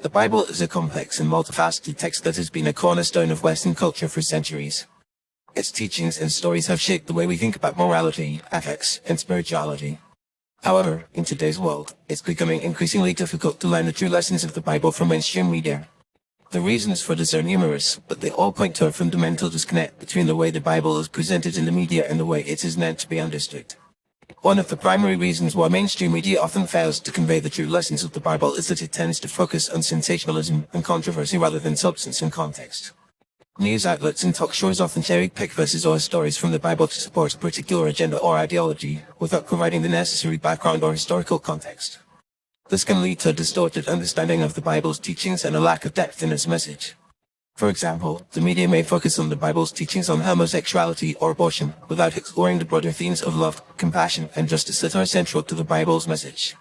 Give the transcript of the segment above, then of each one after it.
The Bible is a complex and multifaceted text that has been a cornerstone of Western culture for centuries. Its teachings and stories have shaped the way we think about morality, ethics, and spirituality. However, in today's world, it's becoming increasingly difficult to learn the true lessons of the Bible from mainstream media. The reasons for this are numerous, but they all point to a fundamental disconnect between the way the Bible is presented in the media and the way it is meant to be understood. One of the primary reasons why mainstream media often fails to convey the true lessons of the Bible is that it tends to focus on sensationalism and controversy rather than substance and context. News outlets and talk shows often cherry-pick verses or stories from the Bible to support a particular agenda or ideology, without providing the necessary background or historical context. This can lead to a distorted understanding of the Bible's teachings and a lack of depth in its message. For example, the media may focus on the Bible's teachings on homosexuality or abortion, without exploring the broader themes of love, compassion, and justice that are central to the Bible's message.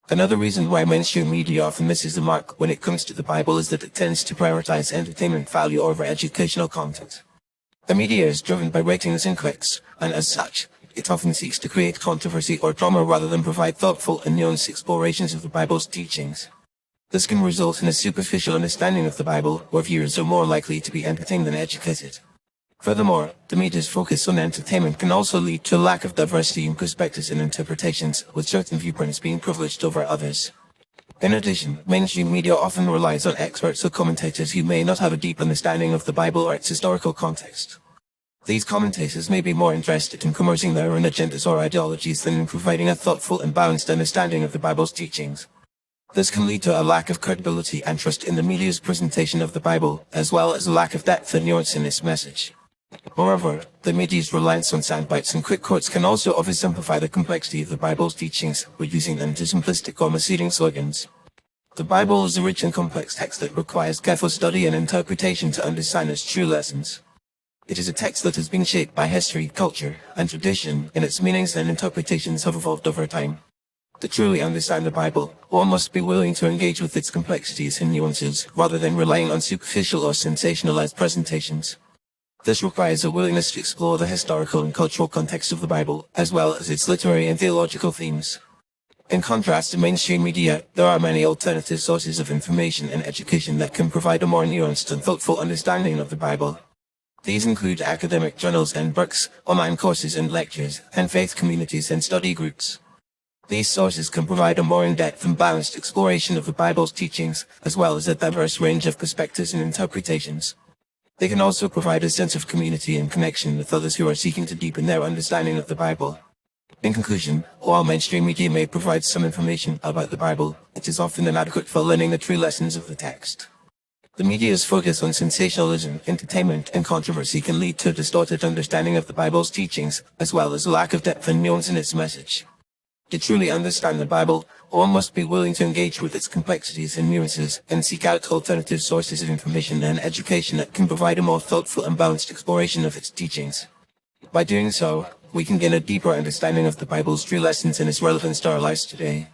Another reason why mainstream media often misses the mark when it comes to the Bible is that it tends to prioritize entertainment value over educational content. The media is driven by ratings and clicks, and as such, it often seeks to create controversy or drama rather than provide thoughtful and nuanced explorations of the Bible's teachings. This can result in a superficial understanding of the Bible, where viewers are more likely to be entertained than educated. Furthermore, the media's focus on entertainment can also lead to a lack of diversity in perspectives and interpretations, with certain viewpoints being privileged over others. In addition, mainstream media often relies on experts or commentators who may not have a deep understanding of the Bible or its historical context. These commentators may be more interested in promoting their own agendas or ideologies than in providing a thoughtful and balanced understanding of the Bible's teachings. This can lead to a lack of credibility and trust in the media's presentation of the Bible, as well as a lack of depth and nuance in its message. Moreover, the media's reliance on soundbites and quick quotes can also oversimplify the complexity of the Bible's teachings, reducing them to simplistic or misleading slogans. The Bible is a rich and complex text that requires careful study and interpretation to understand its true lessons. It is a text that has been shaped by history, culture, and tradition, and its meanings and interpretations have evolved over time. To truly understand the Bible, one must be willing to engage with its complexities and nuances, rather than relying on superficial or sensationalized presentations. This requires a willingness to explore the historical and cultural context of the Bible, as well as its literary and theological themes. In contrast to mainstream media, there are many alternative sources of information and education that can provide a more nuanced and thoughtful understanding of the Bible. These include academic journals and books, online courses and lectures, and faith communities and study groups. These sources can provide a more in-depth and balanced exploration of the Bible's teachings, as well as a diverse range of perspectives and interpretations. They can also provide a sense of community and connection with others who are seeking to deepen their understanding of the Bible. In conclusion, while mainstream media may provide some information about the Bible, it is often inadequate for learning the true lessons of the text. The media's focus on sensationalism, entertainment, and controversy can lead to a distorted understanding of the Bible's teachings, as well as a lack of depth and nuance in its message. To truly understand the Bible, one must be willing to engage with its complexities and nuances, and seek out alternative sources of information and education that can provide a more thoughtful and balanced exploration of its teachings. By doing so, we can gain a deeper understanding of the Bible's true lessons and its relevance to our lives today.